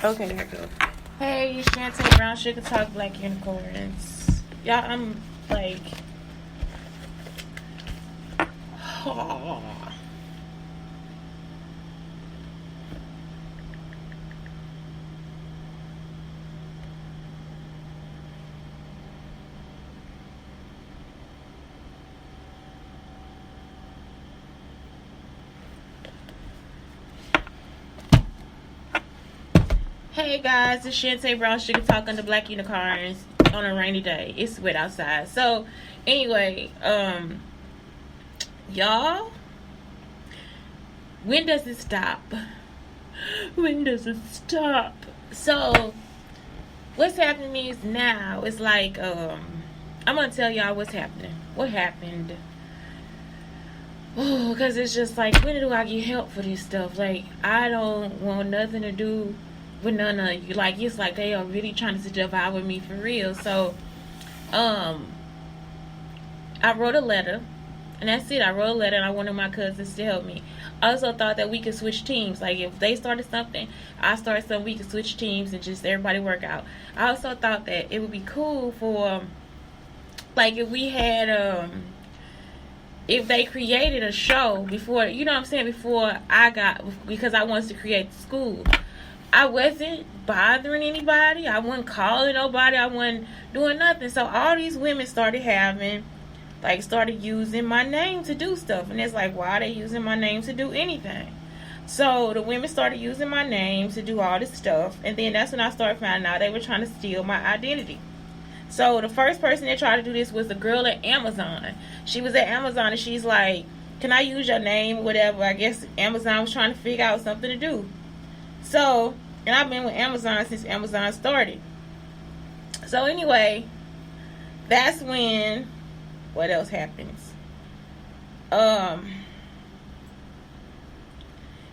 Okay, here we go. Hey, Shante Brown Sugar Talk Black Unicorns. Y'all, I'm like, oh. Hey guys, it's Shante Brown Sugar Talk on the Black Unicorns on a rainy day. It's wet outside. So, anyway, y'all, when does it stop? When does it stop? So, what's happening is now, it's like, I'm gonna tell y'all what's happening. What happened? Oh, because it's just like, when do I get help for this stuff? Like, I don't want nothing to do with none of you. Like, it's like they are really trying to devour me for real. So, I wrote a letter, and that's it. I wrote a letter, and I wanted my cousins to help me. I also thought that we could switch teams. Like, if they started something, I started something, we could switch teams and just everybody work out. I also thought that it would be cool for, like, if we had, if they created a show before, you know what I'm saying, before because I wanted to create the school. I wasn't bothering anybody. I wasn't calling nobody. I wasn't doing nothing. So all these women started using my name to do stuff. And it's like, why are they using my name to do anything? So the women started using my name to do all this stuff. And then that's when I started finding out they were trying to steal my identity. So the first person that tried to do this was the girl at Amazon. She was at Amazon and she's like, can I use your name? Whatever. I guess Amazon was trying to figure out something to do. So, and I've been with Amazon since Amazon started. So anyway, that's when, what else happens?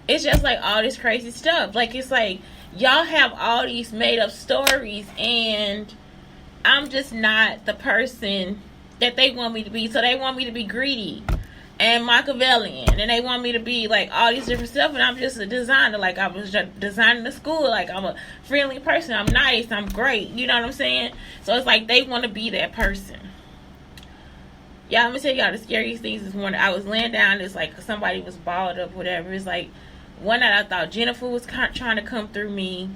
It's just like all this crazy stuff. Like, it's like, y'all have all these made up stories and I'm just not the person that they want me to be. So they want me to be greedy and Machiavellian, and they want me to be like all these different stuff, and I'm just a designer. Like, I was just designing the school. Like, I'm a friendly person, I'm nice, I'm great, you know what I'm saying? So it's like they want to be that person. Yeah, I'm gonna tell y'all the scariest things this morning. I was laying down, it's like somebody was balled up, whatever. It's like one night I thought Jennifer was trying to come through me,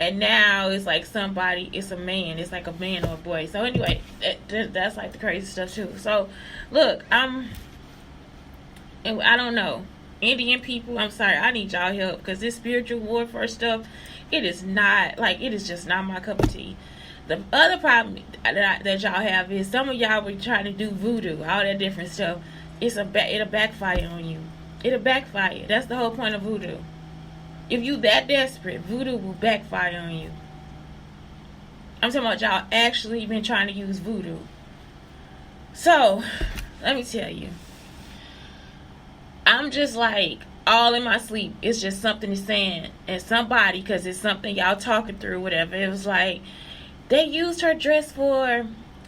and now it's like somebody, it's a man, it's like a man or a boy. So anyway, that's like the crazy stuff too. So look, and I don't know, Indian people, I'm sorry, I need y'all help, because this spiritual warfare stuff, it is just not my cup of tea. The other problem that y'all have is some of y'all were trying to do voodoo, all that different stuff. It'll backfire on you. It'll backfire. That's the whole point of voodoo. If you that desperate, voodoo will backfire on you. I'm talking about y'all actually been trying to use voodoo. So, let me tell you. I'm just like, all in my sleep, it's just something is saying, and somebody, because it's something y'all talking through, whatever, it was like, they used her dress for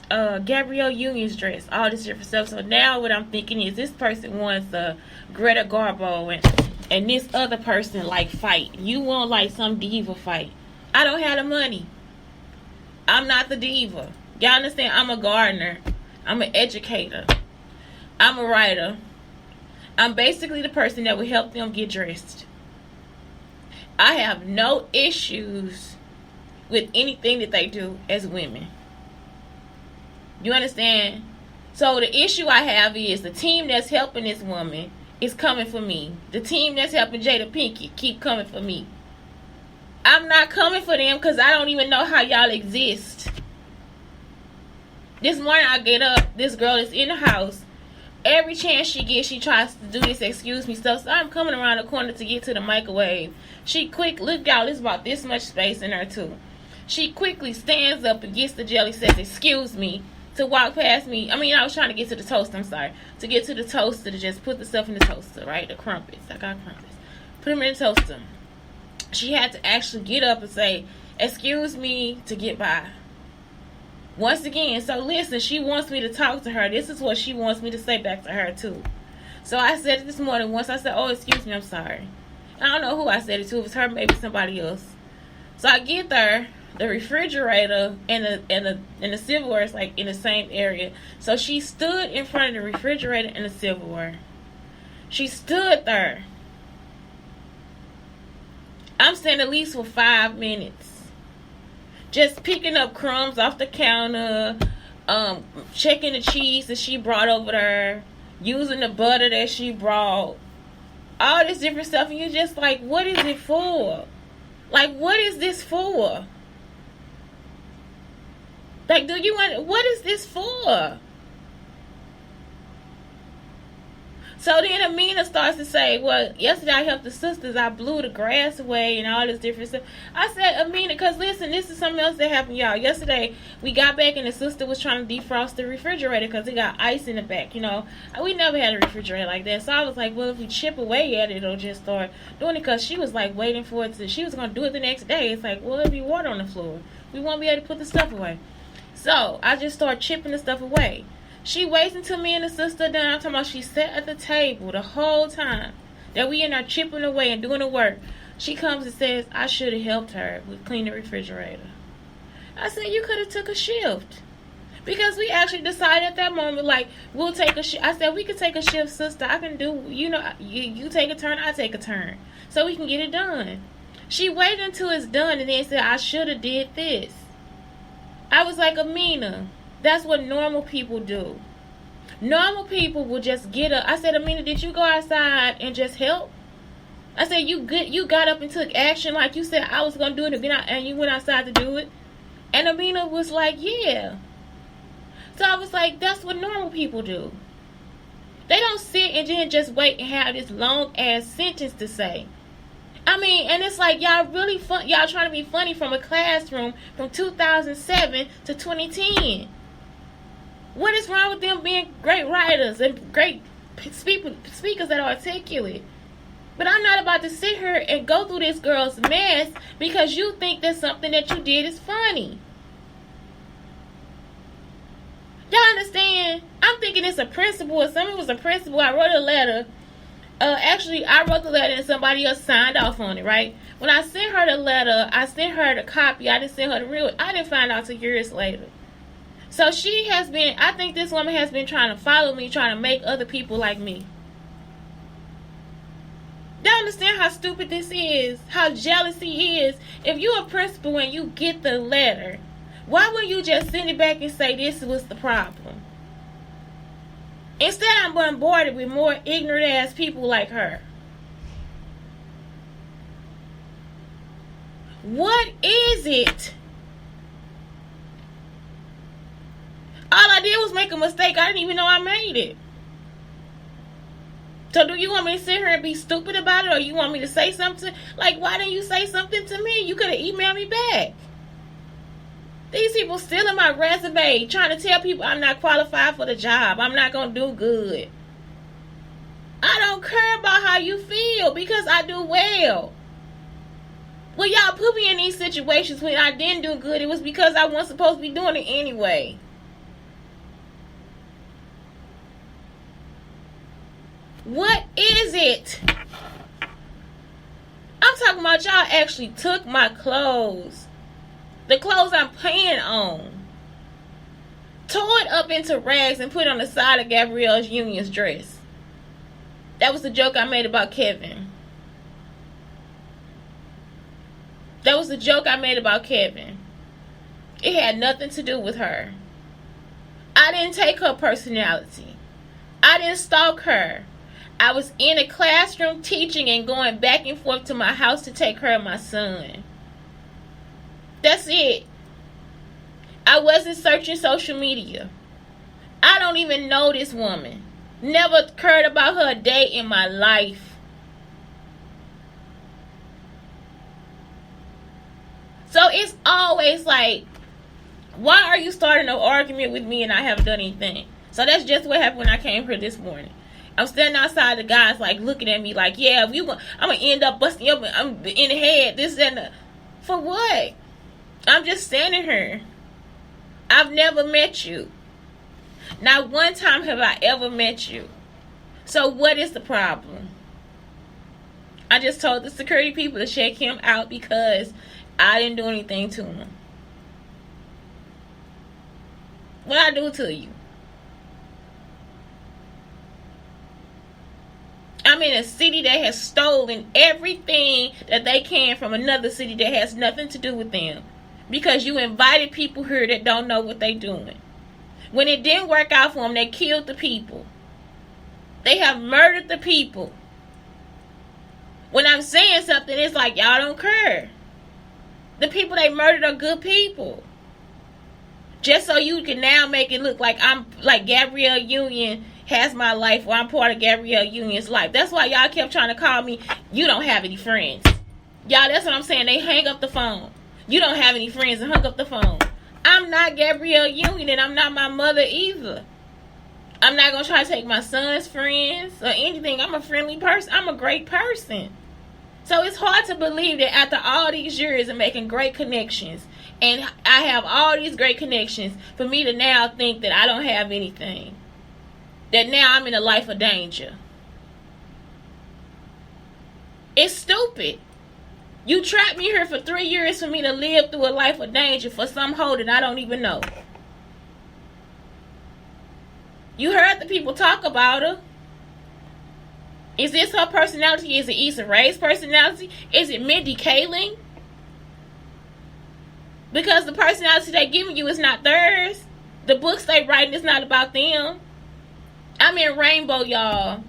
Gabrielle Union's dress, all this different stuff. So now what I'm thinking is this person wants Greta Garbo and this other person like fight. You want like some diva fight. I don't have the money. I'm not the diva. Y'all understand? I'm a gardener. I'm an educator. I'm a writer. I'm basically the person that will help them get dressed. I have no issues with anything that they do as women. You understand? So the issue I have is the team that's helping this woman is coming for me. The team that's helping Jada Pinkett keep coming for me. I'm not coming for them because I don't even know how y'all exist. This morning I get up, this girl is in the house. Every chance she gets, she tries to do this excuse me stuff. So I'm coming around the corner to get to the microwave. She look y'all, it's about this much space in her too. She quickly stands up and gets the jelly, says, excuse me, to walk past me. I mean, I was trying to get to the toaster, I'm sorry. To get to the toaster, to just put the stuff in the toaster, right? The crumpets. I got crumpets. Put them in the toaster. She had to actually get up and say, excuse me, to get by. Once again, so listen, she wants me to talk to her. This is what she wants me to say back to her, too. So I said it this morning. Once I said, oh, excuse me, I'm sorry. I don't know who I said it to. If it's her, maybe somebody else. So I get there, the refrigerator and the silverware is like in the same area. So she stood in front of the refrigerator and the silverware. She stood there. I'm standing at least for 5 minutes. Just picking up crumbs off the counter, checking the cheese that she brought over there, using the butter that she brought, all this different stuff, and you're just like, what is it for? Like, what is this for? Like, what is this for? So then Amina starts to say, well, yesterday I helped the sisters, I blew the grass away and all this different stuff. I said, Amina, because listen, this is something else that happened, y'all. Yesterday, we got back and the sister was trying to defrost the refrigerator because it got ice in the back, you know. We never had a refrigerator like that. So I was like, well, if we chip away at it, it'll just start doing it, because she was like waiting for it to, she was going to do it the next day. It's like, well, there'll be water on the floor. We won't be able to put the stuff away. So I just started chipping the stuff away. She waits until me and the sister done. I'm talking about she sat at the table the whole time that we in there chipping away and doing the work. She comes and says, I should have helped her with cleaning the refrigerator. I said, you could have took a shift. Because we actually decided at that moment, like, we'll take a shift. I said, we could take a shift, sister. I can do, you know, you take a turn, I take a turn. So we can get it done. She waited until it's done and then said, I should have did this. I was like, Amina, that's what normal people do. Normal people will just get up. I said, Amina, did you go outside and just help? I said, you got up and took action like you said I was going to do it, and you went outside to do it. And Amina was like, yeah. So I was like, that's what normal people do. They don't sit and then just wait and have this long ass sentence to say. I mean, and it's like, y'all really fun. Y'all trying to be funny from a classroom from 2007 to 2010. What is wrong with them being great writers and great speakers that are articulate? But I'm not about to sit here and go through this girl's mess because you think that something that you did is funny. Y'all understand? I'm thinking it's a principal or something. It was a principal. I wrote a letter. Actually, I wrote the letter and somebody else signed off on it, right? When I sent her the letter, I sent her the copy. I didn't send her the real. I didn't find out till years later. So she has been, I think this woman has been trying to follow me, trying to make other people like me. Y'all understand how stupid this is? How jealousy is? If you're a principal and you get the letter, why wouldn't you just send it back and say this was the problem? Instead, I'm bombarded with more ignorant ass people like her. What is it? All I did was make a mistake. I didn't even know I made it. So do you want me to sit here and be stupid about it, or you want me to say something? Like, why didn't you say something to me? You could have emailed me back. These people stealing my resume, trying to tell people I'm not qualified for the job. I'm not going to do good. I don't care about how you feel because I do well. Well, y'all put me in these situations when I didn't do good. It was because I wasn't supposed to be doing it anyway. What is it? I'm talking about y'all actually took my clothes. The clothes I'm paying on. Tore it up into rags and put it on the side of Gabrielle Union's dress. That was the joke I made about Kevin. That was the joke I made about Kevin. It had nothing to do with her. I didn't take her personality. I didn't stalk her. I was in a classroom teaching and going back and forth to my house to take care of my son. That's it. I wasn't searching social media. I don't even know this woman. Never cared about her a day in my life. So it's always like, why are you starting an argument with me and I haven't done anything? So that's just what happened when I came here this morning. I'm standing outside, the guys like looking at me like, yeah, if you, I'm gonna end up busting you up. I'm in the head, this and that. For what? I'm just standing here. I've never met you. Not one time have I ever met you. So what is the problem? I just told the security people to check him out because I didn't do anything to him. What I do to you? I'm in a city that has stolen everything that they can from another city that has nothing to do with them. Because you invited people here that don't know what they're doing. When it didn't work out for them, they killed the people. They have murdered the people. When I'm saying something, it's like y'all don't care. The people they murdered are good people. Just so you can now make it look like I'm like Gabrielle Union has my life, or I'm part of Gabrielle Union's life. That's why y'all kept trying to call me, you don't have any friends. Y'all, that's what I'm saying. They hang up the phone. You don't have any friends, and hung up the phone. I'm not Gabrielle Union, and I'm not my mother either. I'm not going to try to take my son's friends or anything. I'm a friendly person. I'm a great person. So it's hard to believe that after all these years of making great connections, and I have all these great connections, for me to now think that I don't have anything. That now I'm in a life of danger. It's stupid. You trapped me here for 3 years for me to live through a life of danger for some hoe that I don't even know. You heard the people talk about her. Is this her personality? Is it Issa Rae's personality? Is it Mindy Kaling? Because the personality they giving you is not theirs. The books they writing is not about them. I'm in Rainbow, y'all.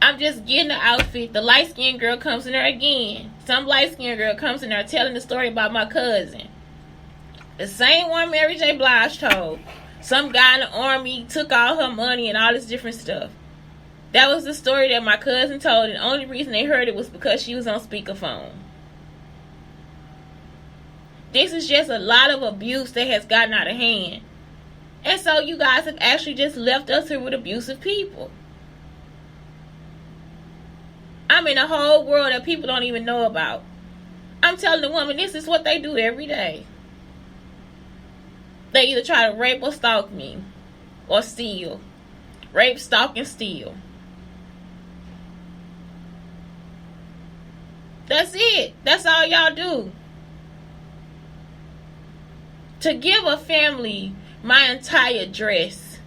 I'm just getting the outfit. The light-skinned girl comes in there again. Some light-skinned girl comes in there telling the story about my cousin. The same one Mary J. Blige told. Some guy in the army took all her money and all this different stuff. That was the story that my cousin told, and the only reason they heard it was because she was on speakerphone. This is just a lot of abuse that has gotten out of hand. And so you guys have actually just left us here with abusive people. I'm in a whole world that people don't even know about. I'm telling the woman this is what they do every day. They either try to rape or stalk me. Or steal. Rape, stalk, and steal. That's it. That's all y'all do. To give a family my entire dress,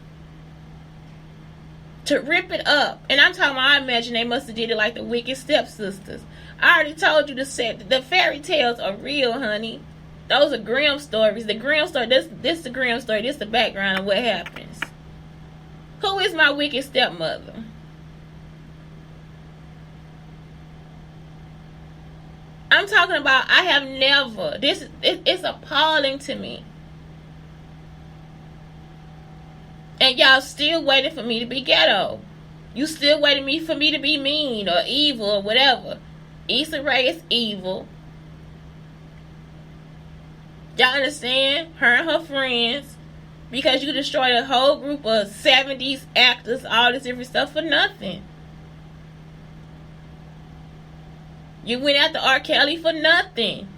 to rip it up, and I'm talking about, I imagine they must have did it like the Wicked Stepsisters. I already told you the fairy tales are real, honey. Those are Grimm stories. The Grimm story, this the Grimm story, this the background of what happens. Who is my wicked stepmother? I'm talking about, I have never, it's appalling to me. And y'all still waiting for me to be ghetto. You still waiting for me to be mean or evil or whatever. Issa Rae is evil. Y'all understand? Her and her friends. Because you destroyed a whole group of 70s actors, all this different stuff for nothing. You went after R. Kelly for nothing.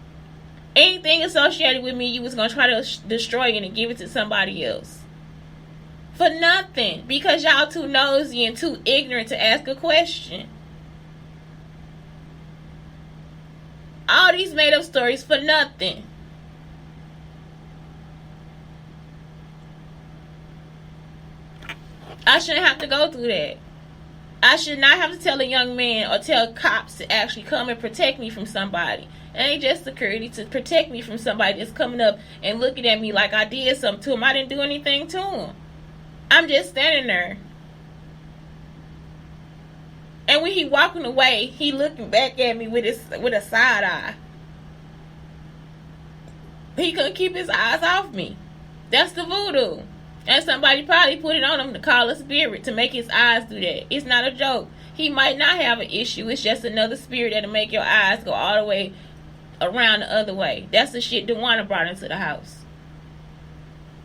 Anything associated with me, you was going to try to destroy it and give it to somebody else. For nothing. Because y'all too nosy and too ignorant to ask a question. All these made up stories for nothing. I shouldn't have to go through that. I should not have to tell a young man or tell cops to actually come and protect me from somebody. It ain't just security to protect me from somebody that's coming up and looking at me like I did something to him. I didn't do anything to him. I'm just standing there. And when he walking away, he looking back at me with a side eye. He couldn't keep his eyes off me. That's the voodoo. And somebody probably put it on him to call a spirit to make his eyes do that. It's not a joke. He might not have an issue. It's just another spirit that'll make your eyes go all the way around the other way. That's the shit DeWanna brought into the house.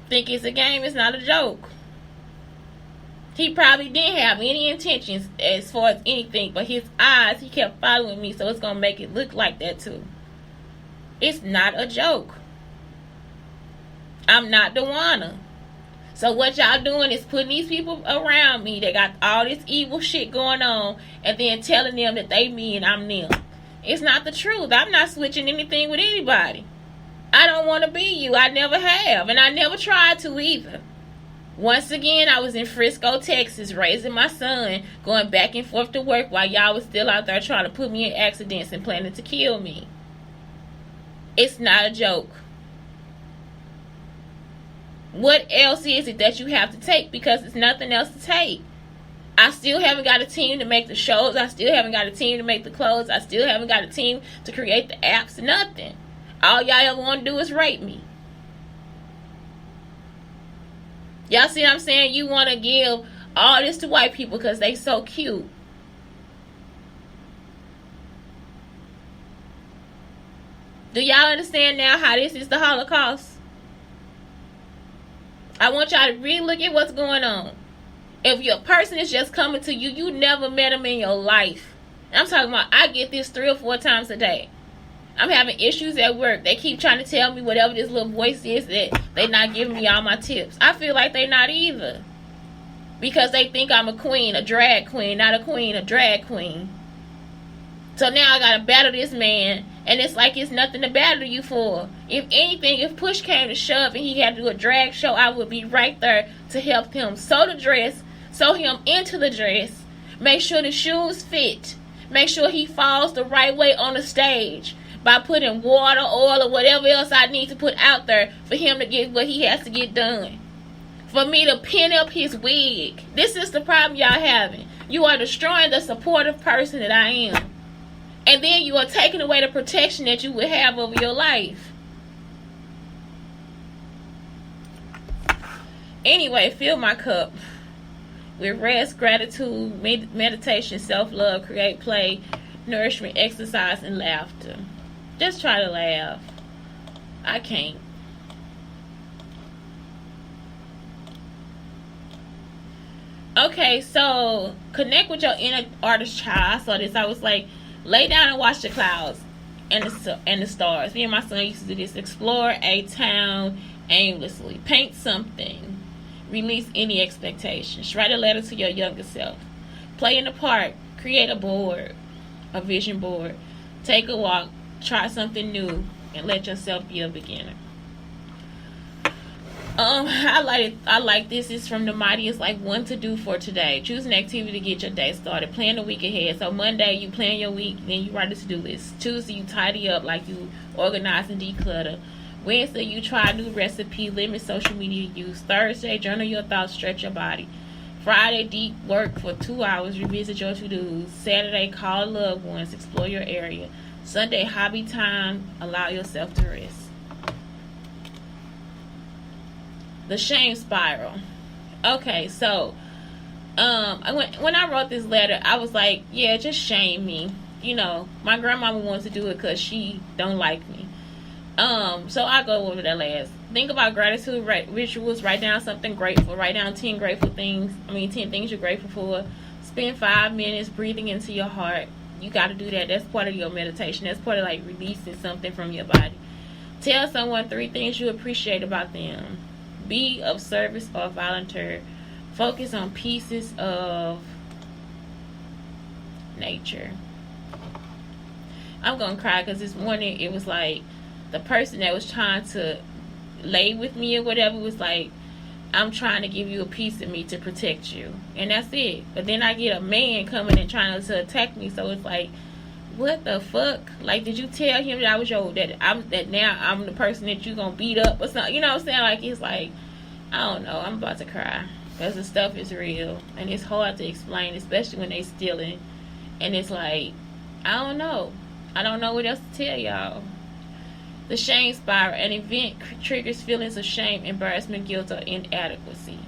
Think it's a game. It's not a joke. He probably didn't have any intentions as far as anything, but his eyes, he kept following me, so it's going to make it look like that too. It's not a joke. I'm not DeWanna. So what y'all doing is putting these people around me that got all this evil shit going on and then telling them that they me and I'm them. It's not the truth. I'm not switching anything with anybody. I don't want to be you. I never have. And I never tried to either. Once again, I was in Frisco, Texas, raising my son, going back and forth to work while y'all was still out there trying to put me in accidents and planning to kill me. It's not a joke. What else is it that you have to take? Because it's nothing else to take. I still haven't got a team to make the shows. I still haven't got a team to make the clothes. I still haven't got a team to create the apps. Nothing. All y'all ever want to do is rape me. Y'all see what I'm saying? You want to give all this to white people because they so cute. Do y'all understand now how this is the Holocaust? I want y'all to really look at what's going on. If your person is just coming to you, you never met them in your life. I'm talking about, I get this 3 or 4 times a day. I'm having issues at work. They keep trying to tell me whatever this little voice is that they not giving me all my tips. I feel like they not either. Because they think I'm a queen, a drag queen, not a queen, a drag queen. So now I gotta battle this man, and it's like it's nothing to battle you for. If anything, if push came to shove and he had to do a drag show, I would be right there to help him sew the dress, sew him into the dress, make sure the shoes fit, make sure he falls the right way on the stage by putting water, oil, or whatever else I need to put out there for him to get what he has to get done. For me to pin up his wig. This is the problem y'all having. You are destroying the supportive person that I am. And then you are taking away the protection that you would have over your life. Anyway, fill my cup with rest, gratitude, meditation, self-love, create play, nourishment, exercise, and laughter. Just try to laugh. I can't. Okay, so connect with your inner artist child. I saw this. I was like, lay down and watch the clouds and the stars. Me and my son used to do this. Explore a town aimlessly. Paint something. Release any expectations. Write a letter to your younger self. Play in the park. Create a board. A vision board. Take a walk. Try something new. And let yourself be a beginner. I like this. It's from the Mighty. It's like one to do for today. Choose an activity to get your day started. Plan the week ahead. So Monday you plan your week, then you write a to-do list. Tuesday you tidy up, like you organize and declutter. Wednesday you try a new recipe, limit social media use. Thursday journal your thoughts, stretch your body. Friday deep work for 2 hours, revisit your to-dos. Saturday call loved ones, explore your area. Sunday hobby time, allow yourself to rest. The shame spiral. Okay, so when I wrote this letter, I was like, yeah, just shame me. You know, my grandmama wants to do it because she don't like me. So I go over that last. Think about gratitude rituals. Write down something grateful. Write down 10 grateful things. 10 things you're grateful for. Spend 5 minutes breathing into your heart. You got to do that. That's part of your meditation. That's part of like releasing something from your body. Tell someone 3 things you appreciate about them. Be of service or volunteer. Focus on pieces of nature. I'm going to cry because this morning it was like the person that was trying to lay with me or whatever was like, I'm trying to give you a piece of me to protect you. And that's it. But then I get a man coming and trying to attack me. So it's like, what the fuck? Like, did you tell him that I was that now I'm the person that you gonna beat up or something? You know what I'm saying? Like, it's like, I don't know. I'm about to cry because the stuff is real and it's hard to explain, especially when they stealing. And it's like, I don't know what else to tell y'all. The shame spiral. An event triggers feelings of shame, embarrassment, guilt, or inadequacy.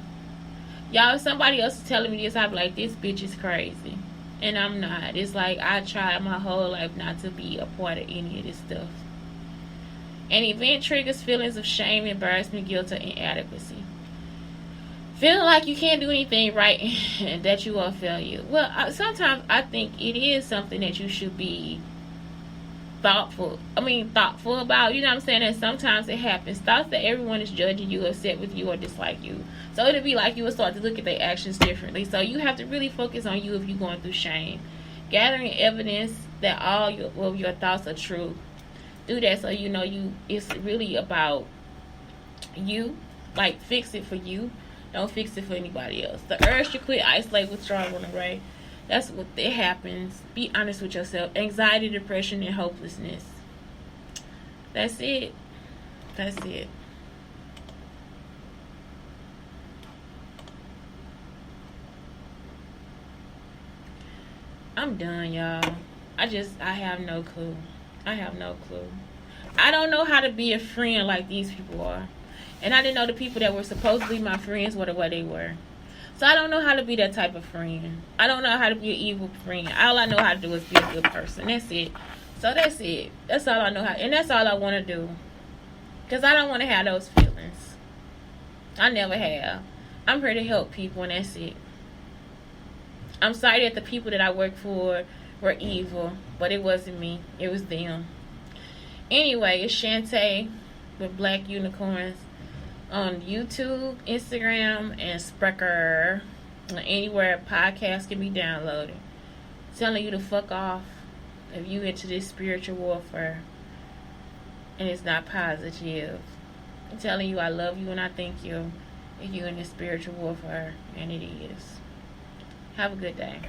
Y'all, if somebody else is telling me this, I'd be like, this bitch is crazy. And I'm not. It's like I tried my whole life not to be a part of any of this stuff. An event triggers feelings of shame, embarrassment, guilt, or inadequacy. Feeling like you can't do anything right and that you are a failure. Well, sometimes I think it is something that you should be thoughtful about, you know what I'm saying, that sometimes it happens. Thoughts that everyone is judging you, upset with you, or dislike you. So it'll be like you will start to look at their actions differently. So you have to really focus on you if you're going through shame. Gathering evidence that all your thoughts are true. Do that so you know it's really about you. Like, fix it for you. Don't fix it for anybody else. The urge to quit, isolate, withdraw, run away. That's what it happens. Be honest with yourself. Anxiety, depression, and hopelessness. That's it. That's it. I'm done, y'all. I have no clue. I have no clue. I don't know how to be a friend like these people are. And I didn't know the people that were supposedly my friends were the way they were. So I don't know how to be that type of friend. I don't know how to be an evil friend. All I know how to do is be a good person. That's it. So that's it. That's all I know how. And that's all I want to do. Because I don't want to have those feelings. I never have. I'm here to help people, and that's it. I'm sorry that the people that I work for were evil. But it wasn't me. It was them. Anyway, it's Shante with Black Unicorns on YouTube, Instagram, and Spreaker, anywhere podcasts can be downloaded. Telling you to fuck off if you into this spiritual warfare and it's not positive. I'm telling you I love you and I thank you if you in this spiritual warfare, and it is. Have a good day.